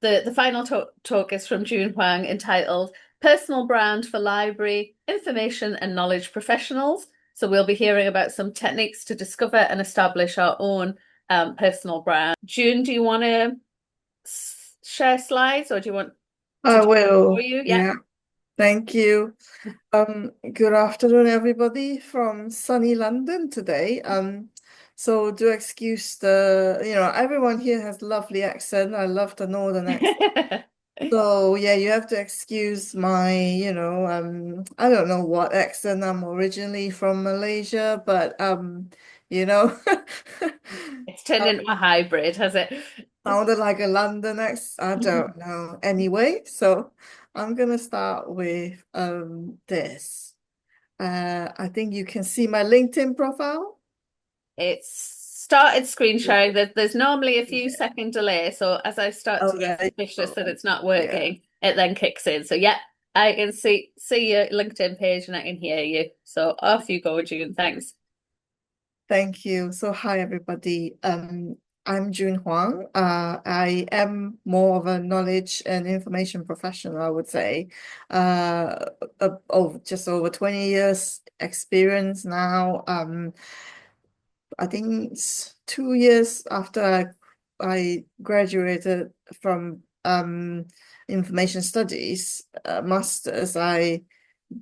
the final talk is from June Huang entitled Personal Brand for Library, Information and Knowledge Professionals. So we'll be hearing about some techniques to discover and establish our own personal brand. June, do you want to share slides or do you want to I do it for will. you? Yeah. Yeah, thank you. Good afternoon, everybody from sunny London today. So do excuse everyone here has lovely accent. I love the northern accent. So yeah, you have to excuse my, I don't know what accent. I'm originally from Malaysia, but you know, It's turned into a hybrid, has it? sounded like a London accent. I don't know. Anyway, so I'm gonna start with this. I think you can see my LinkedIn profile. It's started screen Yeah. sharing. There's normally a few Yeah. second delay. So as I start to get Okay. suspicious that So, it's not yeah. working, it then kicks in. So yeah, I can see your LinkedIn page and I can hear you. So off you go, June. Thanks. Thank you. So hi everybody. I'm June Huang. I am more of a knowledge and information professional, I would say. Just over 20 years experience now. I think it's 2 years after I graduated from information studies masters, I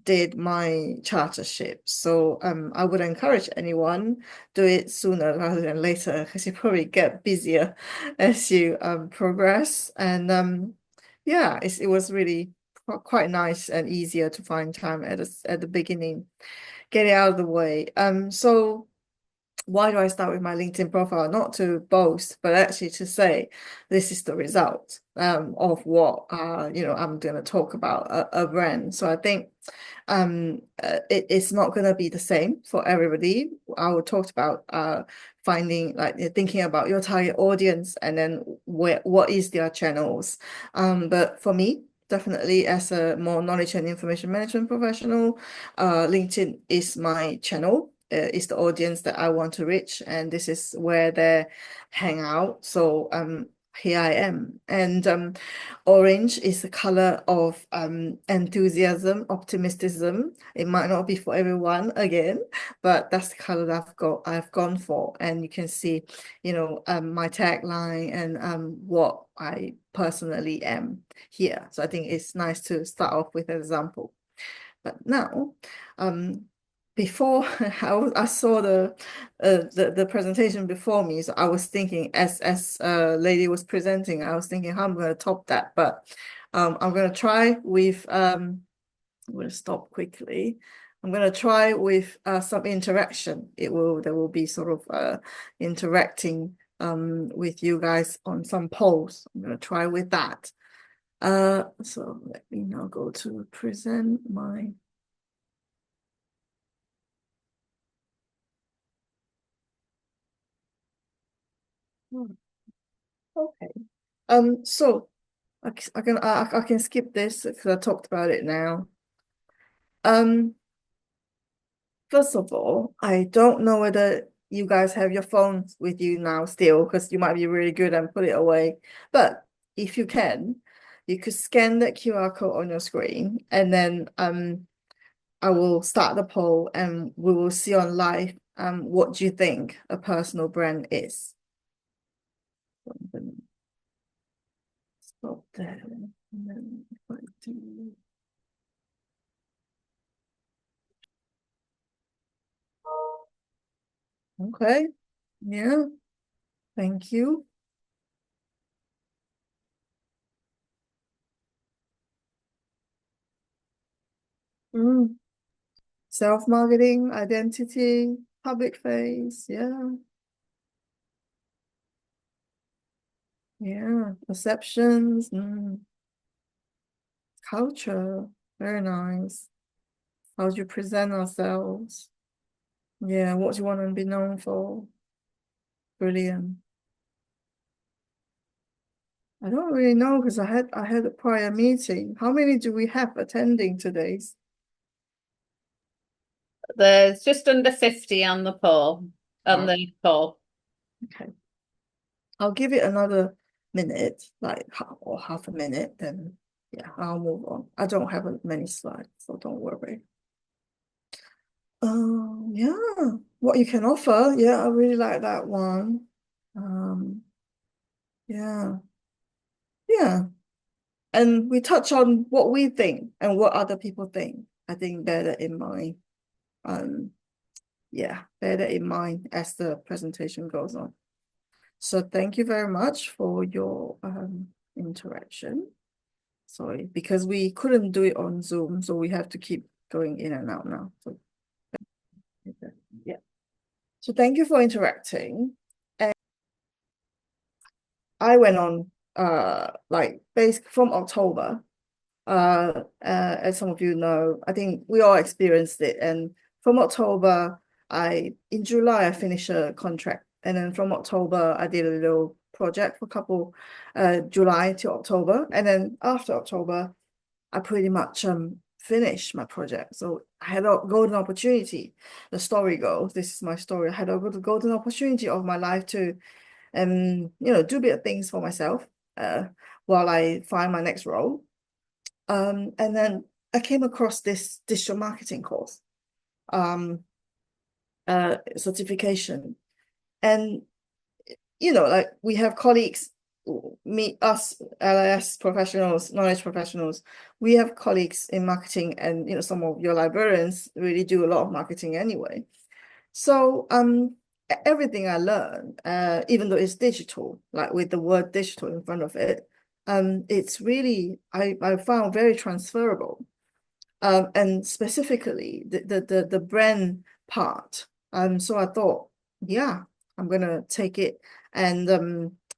did my chartership. So I would encourage anyone do it sooner rather than later because you probably get busier as you progress. And yeah, it was really quite nice and easier to find time at the beginning, get it out of the way. So why do I start with my LinkedIn profile? Not to boast, but actually to say this is the result of what I'm going to talk about a brand. So I think it's not going to be the same for everybody. I will talk about finding like thinking about your target audience and then what is their channels. But for me, definitely as a more knowledge and information management professional, LinkedIn is my channel. Is the audience that I want to reach, and this is where they hang out. So here I am. And orange is the color of enthusiasm, optimism. It might not be for everyone again, but that's the color that I've gone for. And you can see, my tagline and what I personally am here. So I think it's nice to start off with an example. But now, before I saw the presentation before me, so I was thinking as lady was presenting, I was thinking how I'm going to top that. But I'm going to try with I'm going to stop quickly. I'm going to try with some interaction. There will be sort of interacting with you guys on some polls. I'm going to try with that. So let me now go to present my. Hmm, okay. So I can skip this because I talked about it now. Um, First of all, I don't know whether you guys have your phones with you now still, because you might be really good and put it away. But if you can, you could scan that QR code on your screen, and then I will start the poll, and we will see on live what do you think a personal brand is. So I'm gonna stop there, and then if I do. Okay, yeah, thank you. Mm. Self-marketing, identity, public face, yeah, yeah, perceptions, culture, very nice. How do you present ourselves? Yeah, what do you want to be known for? Brilliant. I don't really know because I had a prior meeting. How many do we have attending today's? There's just under 50 on the poll, on Oh, the poll. okay. I'll give it another minute, like or half a minute, then yeah, I'll move on. I don't have many slides, so don't worry. Yeah, what you can offer. Yeah, I really like that one. Um, yeah, yeah. And we touch on what we think and what other people think. I think bear that in mind. Um, yeah, bear that in mind as the presentation goes on. So thank you very much for your interaction. Sorry, because we couldn't do it on Zoom, so we have to keep going in and out now. So yeah. So thank you for interacting. And I went on like basic from October. As some of you know, I think we all experienced it. And from October, I in July I finished a contract, and then from October I did a little project for a couple, July to October, and then after October, I pretty much finished my project. So I had a golden opportunity. The story goes, this is my story. I had a golden opportunity of my life to do a bit of things for myself while I find my next role. And then I came across this digital marketing course, certification. And, like we have colleagues, us, LIS professionals, knowledge professionals, we have colleagues in marketing, and, some of your librarians really do a lot of marketing anyway. So, everything I learned, even though it's digital, like with the word digital in front of it, it's really, I found very transferable. And specifically the brand part. So I thought, yeah, I'm gonna take it, and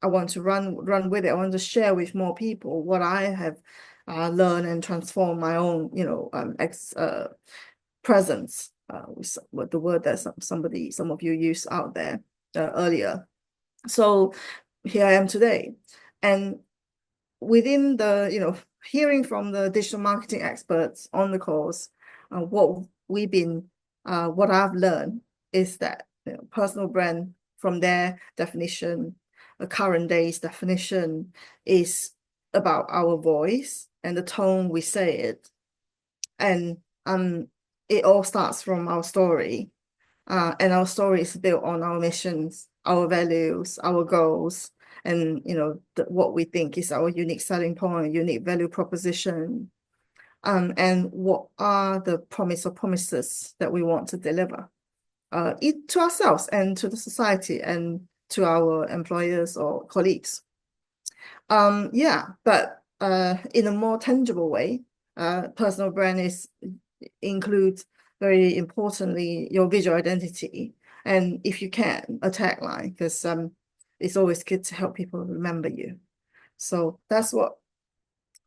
I want to run with it. I want to share with more people what I have learned and transform my own, presence. With the word that some of you used out there earlier. So here I am today, and within the, hearing from the digital marketing experts on the course, what I've learned is that, personal brand from their definition, a current day's definition, is about our voice and the tone we say it. And it all starts from our story. And our story is built on our missions, our values, our goals, and what we think is our unique selling point, unique value proposition, and what are the promises that we want to deliver, to ourselves and to the society and to our employers or colleagues. Yeah, but in a more tangible way, personal brand includes very importantly your visual identity, and if you can, a tagline, because it's always good to help people remember you. So that's what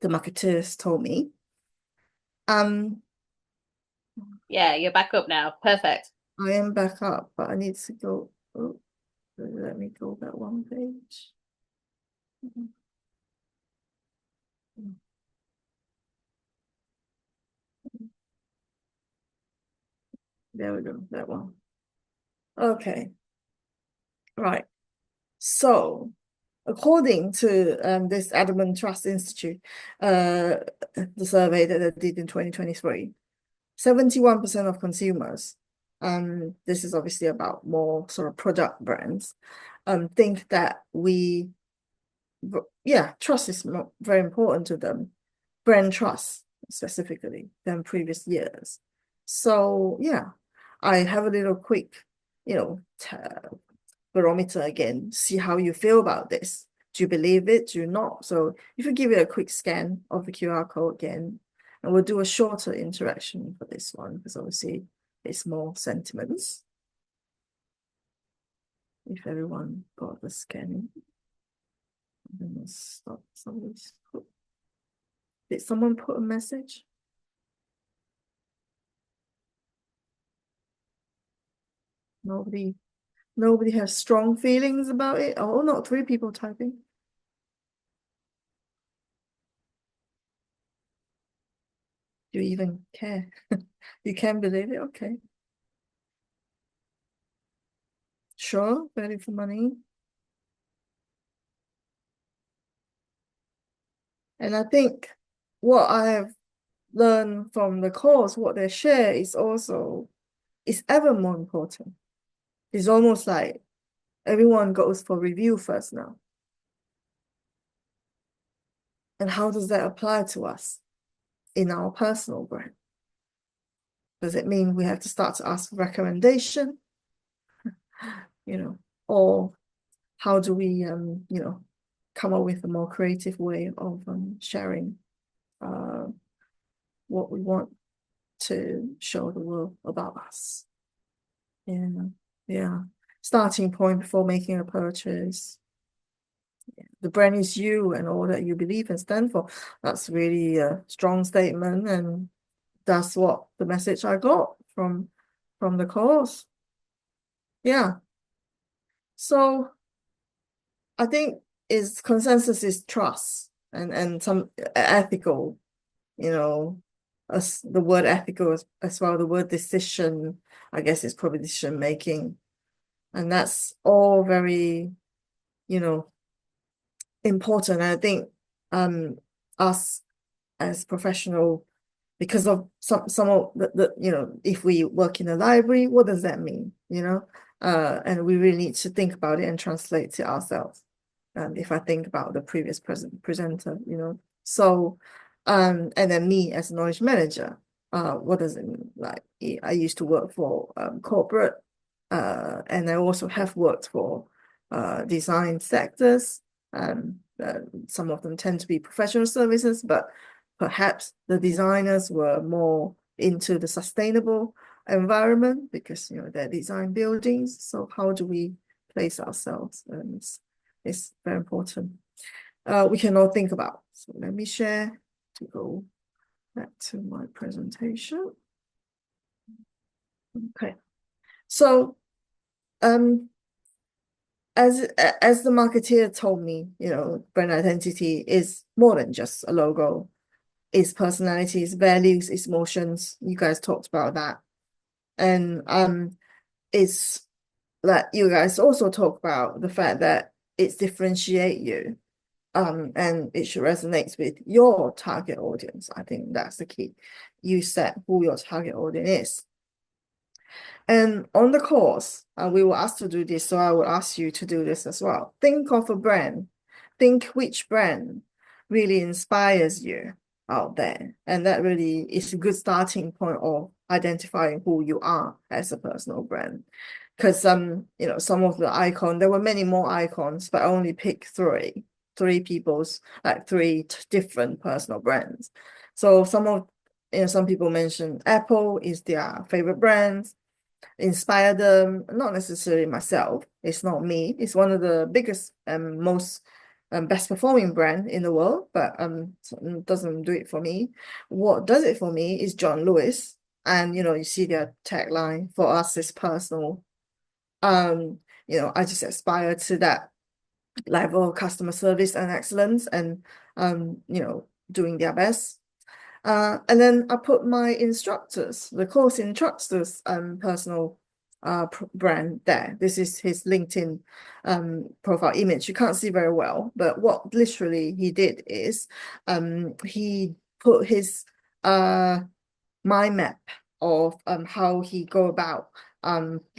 the marketers told me. Yeah, you're back up now. Perfect. I am back up, but I need to go. Oh, let me go back one page. There we go, that one. Okay, right. So, according to this Adamant Trust Institute, the survey that they did in 2023, 71% of consumers, this is obviously about more sort of product brands, think that trust is very important to them, brand trust specifically, than previous years. So, yeah, I have a little quick, you know, barometer again, see how you feel about this. Do you believe it? Do you not? So if you give it a quick scan of the QR code again, and we'll do a shorter interaction for this one, because obviously it's more sentiments. If everyone got the scanning, then we'll stop. Did someone put a message? Nobody has strong feelings about it. Oh, not three people typing. Do you even care? You can believe it? Okay. Sure, value for money. And I think what I have learned from the course, what they share is ever more important. It's almost like everyone goes for review first now. And how does that apply to us in our personal brand? Does it mean we have to start to ask for recommendation? Or how do we, come up with a more creative way of sharing what we want to show the world about us? Yeah. Starting point before making a purchase. The brand is you and all that you believe and stand for. That's really a strong statement, and that's what the message I got from the course. Yeah. So I think is consensus is trust and some ethical, as the word ethical as well, the word decision, I guess it's probably decision making. And that's all very, you know, important. And I think us as professional, because of some of if we work in a library, what does that mean? And we really need to think about it and translate it ourselves. If I think about the previous presenter, So, and then me as a knowledge manager, what does it mean? Like I used to work for corporate, and I also have worked for design sectors. Some of them tend to be professional services, but perhaps the designers were more into the sustainable environment because they design buildings. So how do we place ourselves? And it's very important. We can all think about. So let me share to go back to my presentation. Okay. So as the marketeer told me, brand identity is more than just a logo. It's personalities, values, its emotions. You guys talked about that. And it's like you guys also talk about the fact that it's differentiate you. And it should resonate with your target audience. I think that's the key. You set who your target audience is. And on the course, we were asked to do this, so I will ask you to do this as well. Think of a brand. Think which brand really inspires you out there. And that really is a good starting point of identifying who you are as a personal brand. Because some of the icons, there were many more icons, but I only picked three people's, like three different personal brands. So some people mentioned Apple is their favorite brand, inspire them, not necessarily myself. It's not me. It's one of the biggest and most best performing brand in the world, but doesn't do it for me. What does it for me is John Lewis. And you see their tagline, for us is personal. I just aspire to that level of customer service and excellence and doing their best. And then I put my instructors, the course instructors personal brand there. This is his LinkedIn profile image. You can't see very well, but what literally he did is he put his mind map of how he go about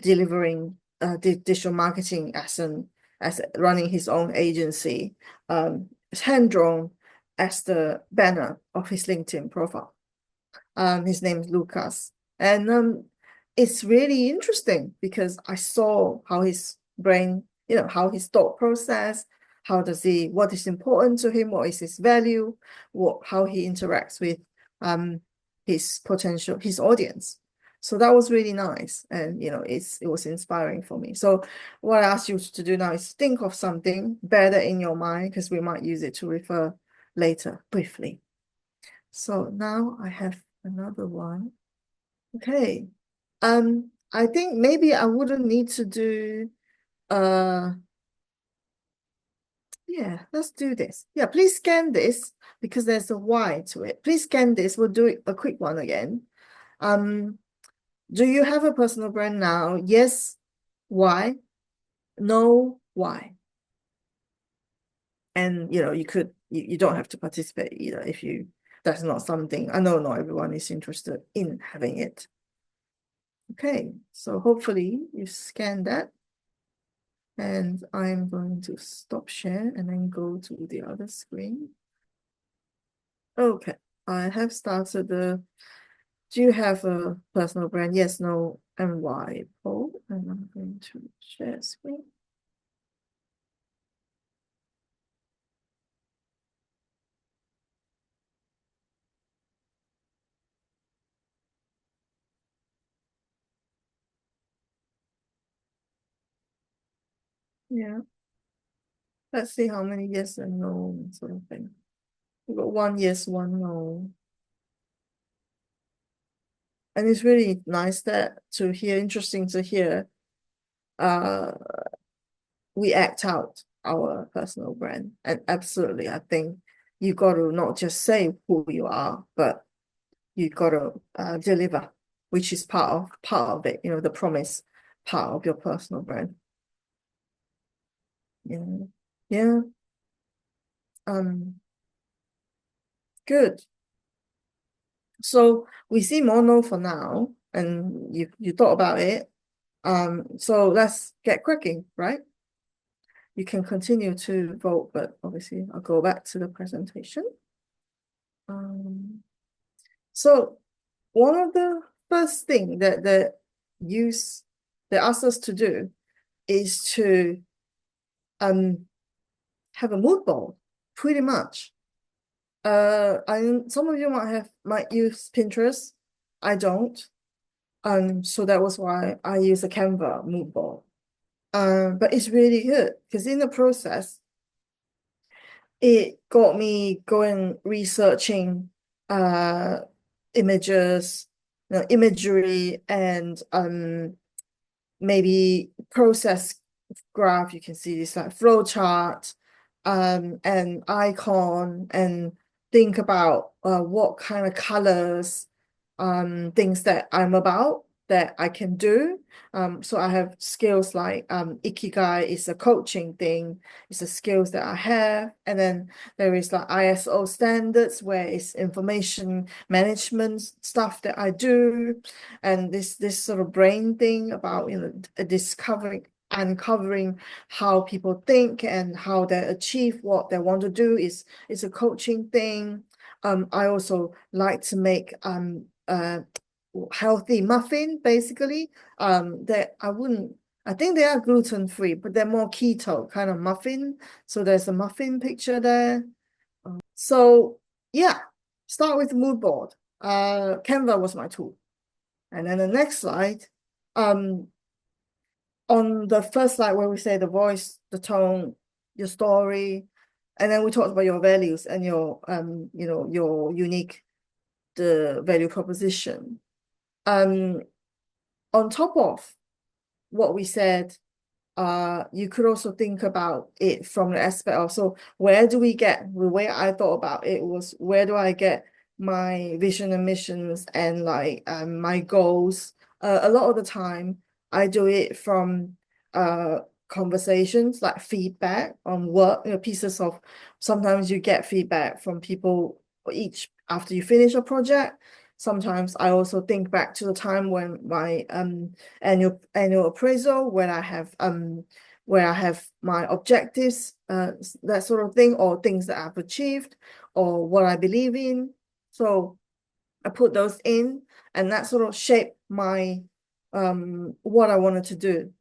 delivering digital marketing as running his own agency, hand drawn as the banner of his LinkedIn profile. His name is Lucas. And it's really interesting because I saw how his brain, how his thought process, what is important to him, what is his value, how he interacts with his audience. So that was really nice. And, it was inspiring for me. So what I ask you to do now is think of something better in your mind because we might use it to refer later briefly. So now I have another one. Okay. I think maybe I wouldn't need to do yeah, let's do this. Yeah, please scan this because there's a Y to it. Please scan this. We'll do a quick one again. Do you have a personal brand now? Yes. Why? No. Why? And you could you don't have to participate either if you that's not something. I know not everyone is interested in having it. Okay, so hopefully you scan that. And I'm going to stop share and then go to the other screen. Okay, I have started the do you have a personal brand? Yes, no, and why poll. And I'm going to share screen. Yeah, let's see how many yes and no sort of thing. We got one yes, one no. And it's really nice that to hear, interesting to hear uh we act out our personal brand. And absolutely, I think you got to not just say who you are, but you got to deliver, which is part of it, the promise part of your personal brand. Yeah, yeah. Good. So we see mono for now, and you thought about it. So let's get cracking, right? You can continue to vote, but obviously I'll go back to the presentation. Um, so one of the first thing that use they asked us to do is to have a mood board, pretty much. Some of you might use Pinterest. I don't. So that was why I use a Canva mood board. But it's really good because in the process, it got me going researching images, imagery and maybe process graph. You can see this like flow chart and icon and think about what kind of colors things that I'm about that I can do. So I have skills like Ikigai is a coaching thing, it's the skills that I have. And then there is like ISO standards where it's information management stuff that I do. And this sort of brain thing about uncovering how people think and how they achieve what they want to do is a coaching thing. I also like to make healthy muffin, basically. That I think they are gluten-free, but they're more keto kind of muffin. So there's a muffin picture there. So yeah, start with the mood board. Canva was my tool. And then the next slide, on the first slide where we say the voice, the tone, your story, and then we talked about your values and your your unique the value proposition. On top of what we said, you could also think about it from the aspect of, so where do we get, the way I thought about it was, where do I get my vision and missions and like my goals? A lot of the time, I do it from conversations, like feedback on work, pieces of, sometimes you get feedback from people each after you finish a project. Sometimes I also think back to the time when my annual appraisal, when I have my objectives, that sort of thing, or things that I've achieved, or what I believe in. So I put those in, and that sort of shaped my what I wanted to do,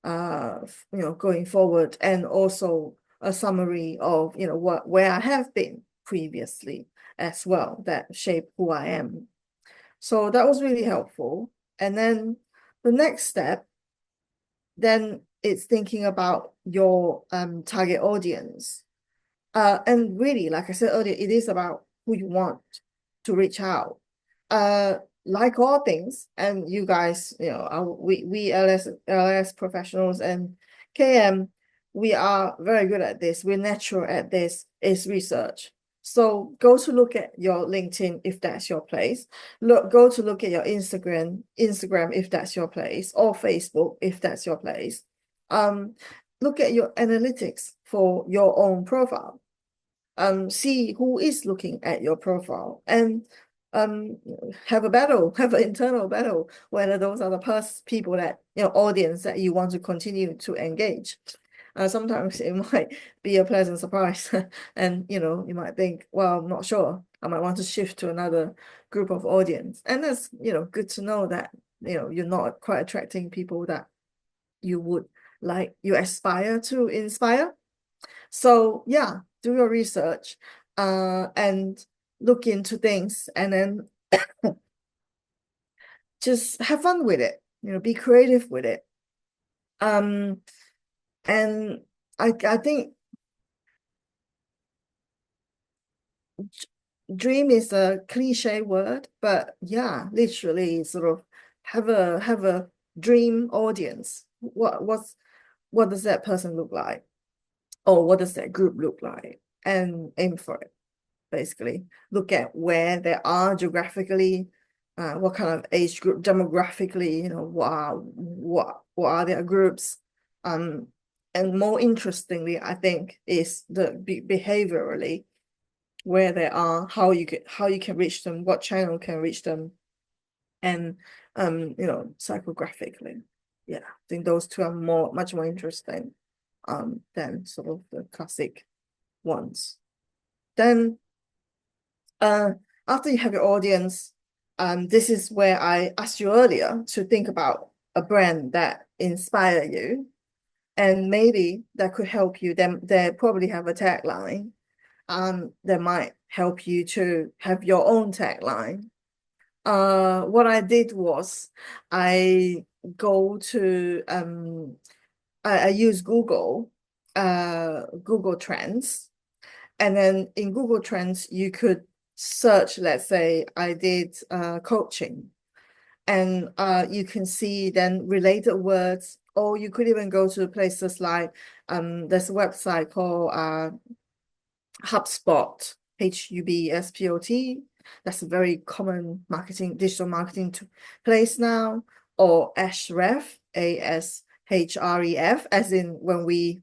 going forward, and also a summary of where I have been previously as well, that shape who I am. So that was really helpful. And then the next step, then it's thinking about your target audience. And really, like I said earlier, it is about who you want to reach out. Like all things, and you guys, we LS professionals and KM, we are very good at this. We're natural at this, is research. So go to look at your LinkedIn if that's your place. Go to look at your Instagram if that's your place, or Facebook if that's your place. Look at your analytics for your own profile. see who is looking at your profile and um have a battle, have an internal battle, whether those are the people that, audience that you want to continue to engage. Sometimes it might be a pleasant surprise and you might think, well, I'm not sure, I might want to shift to another group of audience, and that's good to know that you're not quite attracting people that you would like, you aspire to inspire. So yeah, do your research and look into things, and then just have fun with it, be creative with it. Um, and I think dream is a cliche word, but yeah, literally sort of have a dream audience. What does that person look like? Or what does that group look like? And aim for it. Basically look at where they are geographically, what kind of age group demographically, what are their groups, and more interestingly, I think, is the behaviorally where they are, how you can reach them, what channel can reach them, and psychographically. Yeah, I think those two are much more interesting than sort of the classic ones. Then uh, after you have your audience, this is where I asked you earlier to think about a brand that inspire you, and maybe that could help you. Then they probably have a tagline. That might help you to have your own tagline. What I did was I go to I use Google Trends, and then in Google Trends, you could search, let's say I did coaching, and you can see then related words, or you could even go to places like there's a website called HubSpot, HUBSPOT. That's a very common digital marketing place now, or Ahref, ASHREF, as in when we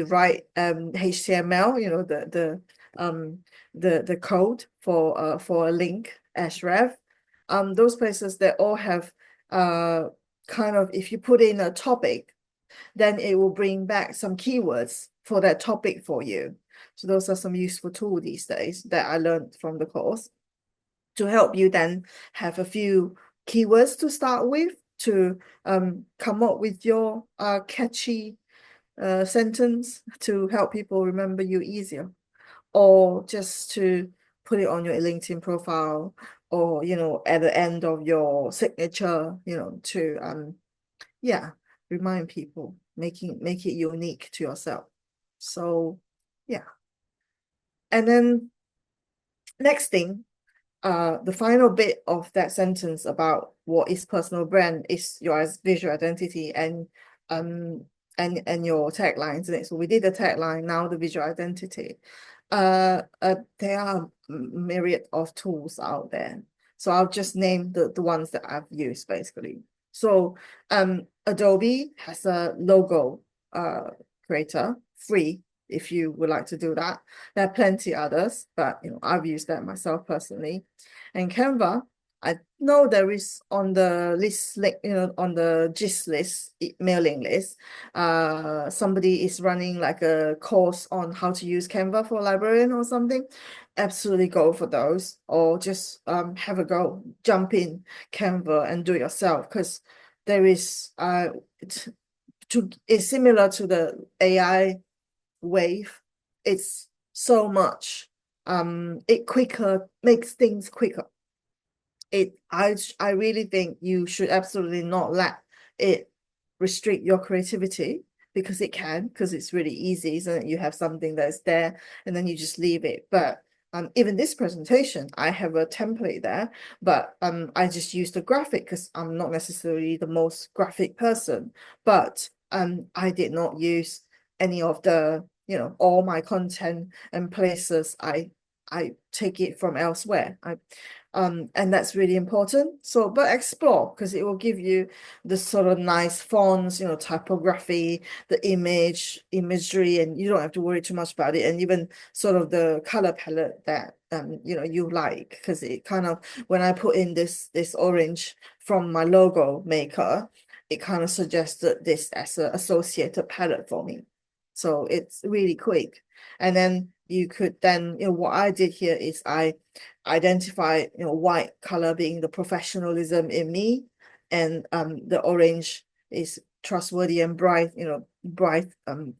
write HTML, the code for a link, Ahref. Those places, they all have kind of, if you put in a topic, then it will bring back some keywords for that topic for you. So those are some useful tools these days that I learned from the course to help you then have a few keywords to start with, to come up with your catchy sentence to help people remember you easier, or just to put it on your LinkedIn profile, or at the end of your signature, to yeah, remind people, make it unique to yourself. So yeah. And then next thing, the final bit of that sentence about what is personal brand is your visual identity and um your taglines in it. So we did the tagline, now the visual identity. There are myriad of tools out there. So I'll just name the ones that I've used basically. So Adobe has a logo creator, free, if you would like to do that. There are plenty others, but I've used that myself personally. And Canva, I know there is on the list, on the GIST list, mailing list, somebody is running like a course on how to use Canva for a librarian or something. Absolutely go for those, or just have a go, jump in Canva and do it yourself, because there is it's similar to the AI wave. It's so much it quicker, makes things quicker. I really think you should absolutely not let it restrict your creativity, because it can, because it's really easy, isn't it? You have something that's there and then you just leave it. But even this presentation, I have a template there, but I just used a graphic because I'm not necessarily the most graphic person. But I did not use any of the, all my content and places. I take it from elsewhere. And that's really important. So, but explore because it will give you the sort of nice fonts, typography, the imagery, and you don't have to worry too much about it. And even sort of the color palette that you like, because it kind of when I put in this orange from my logo maker, it kind of suggested this as an associated palette for me. So it's really quick. And then you could then, what I did here is I identify, white color being the professionalism in me, and the orange is trustworthy and bright, bright,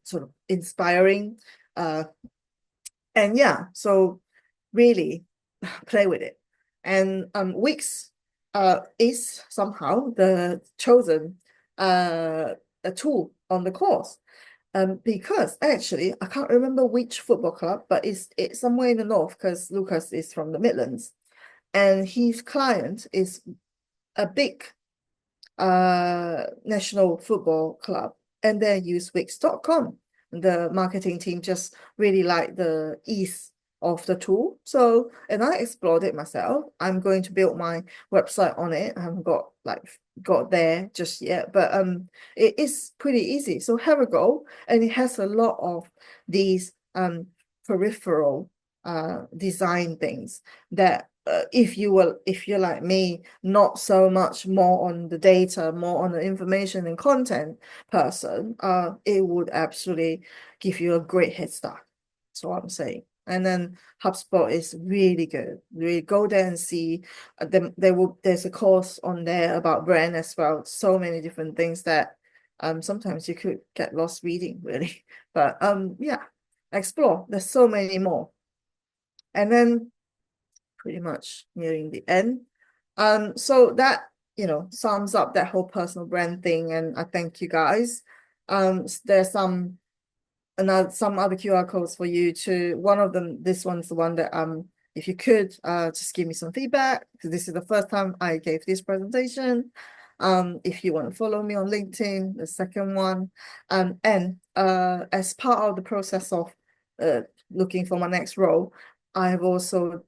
sort of inspiring. Uh, and yeah, so really play with it. And Wix is somehow the chosen a tool on the course. Because actually I can't remember which football club, but it's somewhere in the north because Lucas is from the Midlands, and his client is a big national football club, and they use Wix.com. The marketing team just really like the ease of the tool. So, and I explored it myself. I'm going to build my website on it. I haven't got there just yet, but it is pretty easy. So have a go. And it has a lot of these peripheral design things that if you're like me, not so much more on the data, more on the information and content person, it would absolutely give you a great head start. That's what I'm saying. And then HubSpot is really good. Really go there and see. There's a course on there about brand as well. So many different things that sometimes you could get lost reading really. But yeah, explore. There's so many more. And then pretty much nearing the end. So that, sums up that whole personal brand thing, and I thank you guys. There's some other QR codes for you to, one of them, this one's the one that if you could just give me some feedback, because this is the first time I gave this presentation. If you want to follow me on LinkedIn, the second one. And as part of the process of looking for my next role, I've also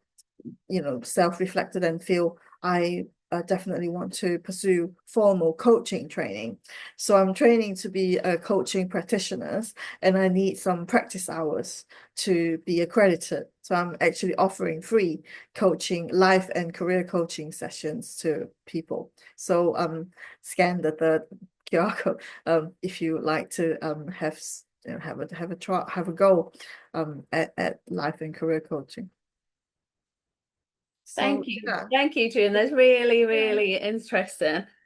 self-reflected and feel I definitely want to pursue formal coaching training. So I'm training to be a coaching practitioner, and I need some practice hours to be accredited. So I'm actually offering free coaching, life and career coaching sessions to people. So scan the third QR code if you like to have a try, have a go at life and career coaching. So Thank you. yeah. Thank you, June. That's really, Yeah. really interesting.